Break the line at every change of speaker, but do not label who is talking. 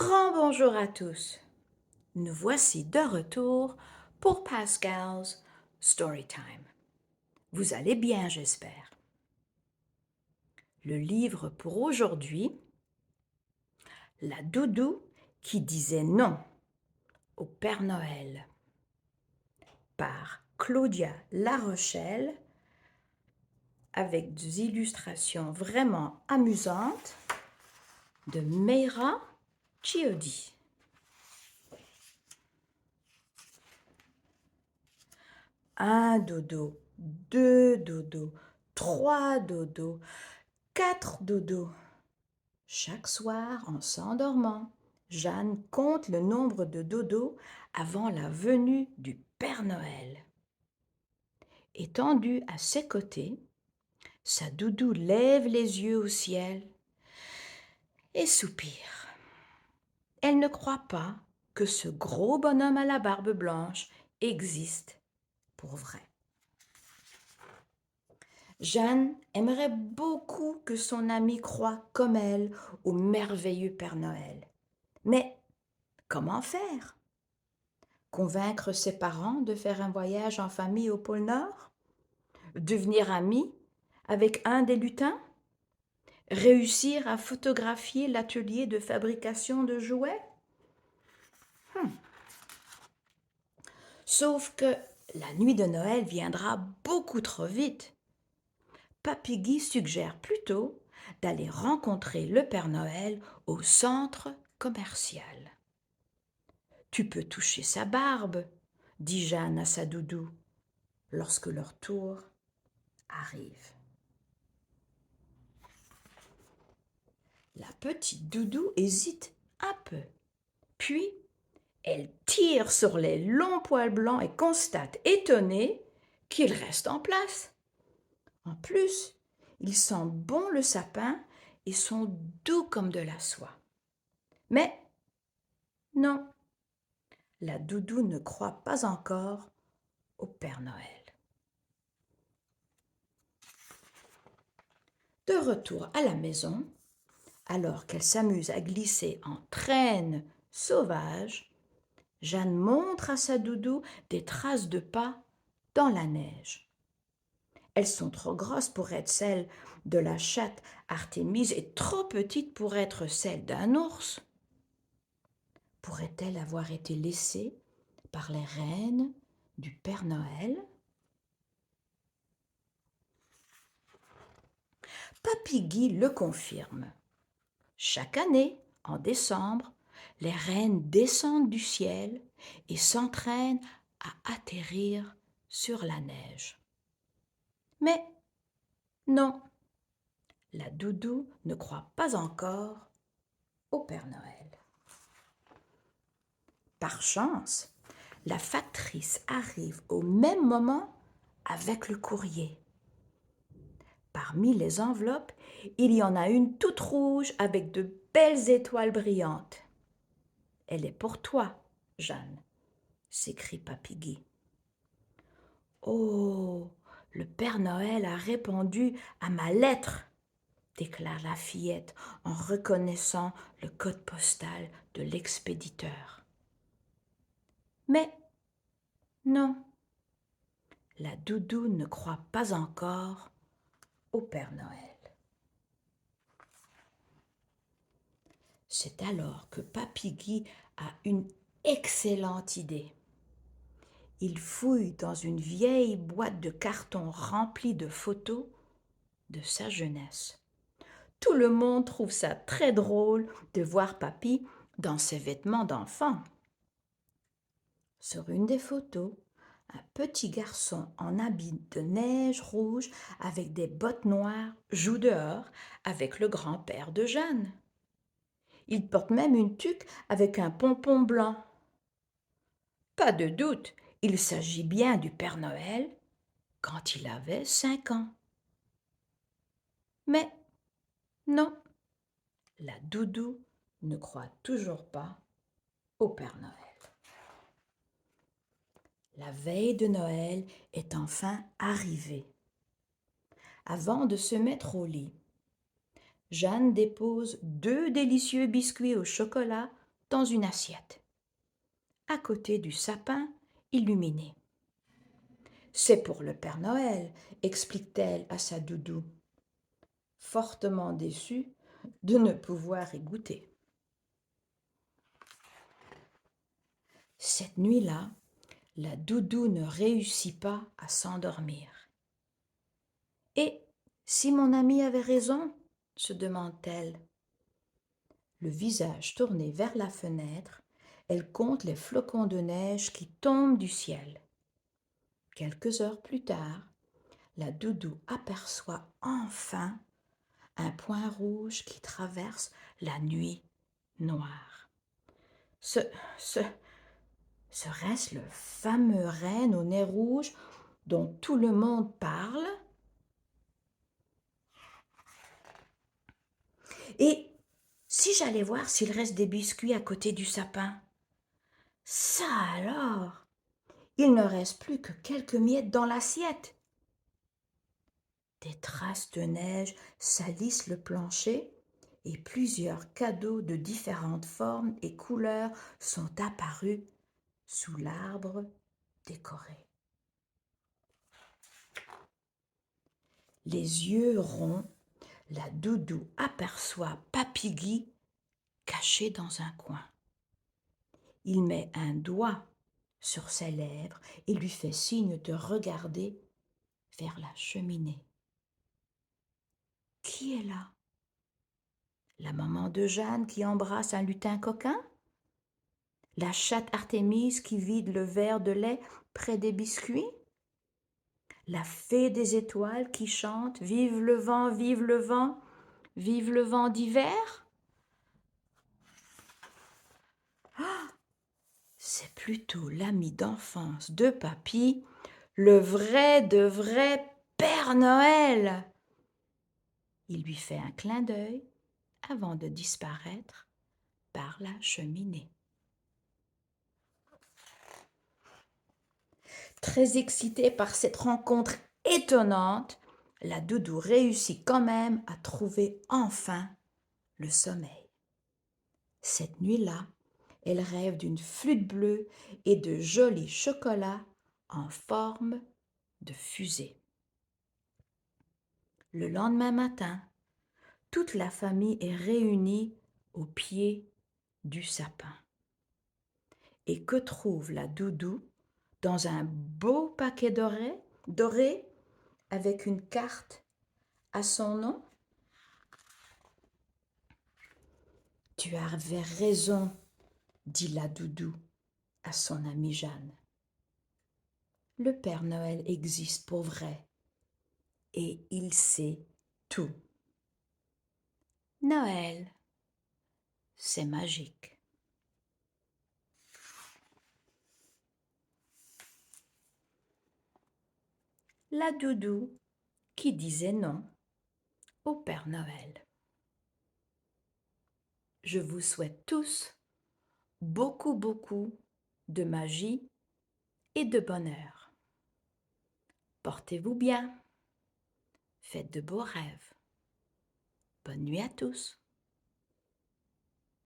Grand bonjour à tous. Nous voici de retour pour Pascal's Storytime. Vous allez bien, j'espère. Le livre pour aujourd'hui, La doudou qui disait non au Père Noël, par Claudia Larochelle, avec des illustrations vraiment amusantes de Meira Chiodi. Un dodo, deux dodos, trois dodos, quatre dodos. Chaque soir, en s'endormant, Jeanne compte le nombre de dodos avant la venue du Père Noël. Étendue à ses côtés, sa doudou lève les yeux au ciel et soupire. Elle ne croit pas que ce gros bonhomme à la barbe blanche existe pour vrai. Jeanne aimerait beaucoup que son amie croie comme elle au merveilleux Père Noël. Mais comment faire? Convaincre ses parents de faire un voyage en famille au pôle Nord? Devenir amie avec un des lutins? Réussir à photographier l'atelier de fabrication de jouets? Sauf que la nuit de Noël viendra beaucoup trop vite. Papy Guy suggère plutôt d'aller rencontrer le Père Noël au centre commercial. Tu peux toucher sa barbe, dit Jeanne à sa doudou, lorsque leur tour arrive. La petite doudou hésite un peu, puis elle tire sur les longs poils blancs et constate étonnée qu'ils restent en place. En plus, ils sentent bon le sapin et sont doux comme de la soie. Mais non, la doudou ne croit pas encore au Père Noël. De retour à la maison, alors qu'elle s'amuse à glisser en traîne sauvage, Jeanne montre à sa doudou des traces de pas dans la neige. Elles sont trop grosses pour être celles de la chatte Artémise et trop petites pour être celles d'un ours. Pourrait-elle avoir été laissée par les reines du Père Noël? Papy Guy le confirme. Chaque année, en décembre, les reines descendent du ciel et s'entraînent à atterrir sur la neige. Mais non, la doudou ne croit pas encore au Père Noël. Par chance, la factrice arrive au même moment avec le courrier. Parmi les enveloppes, il y en a une toute rouge avec de belles étoiles brillantes. « Elle est pour toi, Jeanne », s'écrie Papy Guy. « Oh, le Père Noël a répondu à ma lettre », déclare la fillette en reconnaissant le code postal de l'expéditeur. Mais non, la doudou ne croit pas encore au Père Noël. C'est alors que Papy Guy a une excellente idée. Il fouille dans une vieille boîte de carton remplie de photos de sa jeunesse. Tout le monde trouve ça très drôle de voir Papy dans ses vêtements d'enfant. Sur une des photos, un petit garçon en habit de neige rouge avec des bottes noires joue dehors avec le grand-père de Jeanne. Il porte même une tuque avec un pompon blanc. Pas de doute, il s'agit bien du Père Noël quand il avait 5 ans. Mais non, la doudou ne croit toujours pas au Père Noël. La veille de Noël est enfin arrivée. Avant de se mettre au lit, Jeanne dépose 2 délicieux biscuits au chocolat dans une assiette, à côté du sapin illuminé. C'est pour le Père Noël, explique-t-elle à sa doudou, fortement déçue de ne pouvoir y goûter. Cette nuit-là, la doudou ne réussit pas à s'endormir. Et si mon amie avait raison, se demande-t-elle. Le visage tourné vers la fenêtre, elle compte les flocons de neige qui tombent du ciel. Quelques heures plus tard, la doudou aperçoit enfin un point rouge qui traverse la nuit noire. Ce, ce, Serait-ce le fameux renne au nez rouge dont tout le monde parle? Et si j'allais voir s'il reste des biscuits à côté du sapin? Ça alors! Il ne reste plus que quelques miettes dans l'assiette. Des traces de neige salissent le plancher et plusieurs cadeaux de différentes formes et couleurs sont apparus sous l'arbre décoré. Les yeux ronds, la doudou aperçoit Papy Guy caché dans un coin. Il met un doigt sur ses lèvres et lui fait signe de regarder vers la cheminée. Qui est là? La maman de Jeanne qui embrasse un lutin coquin? La chatte Artémise qui vide le verre de lait près des biscuits? La fée des étoiles qui chante « Vive le vent, vive le vent, vive le vent d'hiver » ? C'est plutôt l'ami d'enfance de Papy, le vrai de vrai Père Noël. Il lui fait un clin d'œil avant de disparaître par la cheminée. Très excitée par cette rencontre étonnante, la doudou réussit quand même à trouver enfin le sommeil. Cette nuit-là, elle rêve d'une flûte bleue et de jolis chocolats en forme de fusée. Le lendemain matin, toute la famille est réunie au pied du sapin. Et que trouve la doudou dans un beau paquet doré avec une carte à son nom? Tu avais raison, dit la doudou à son amie Jeanne. Le Père Noël existe pour vrai et il sait tout. Noël, c'est magique. La doudou qui disait non au Père Noël. Je vous souhaite tous beaucoup de magie et de bonheur. Portez-vous bien, faites de beaux rêves. Bonne nuit à tous.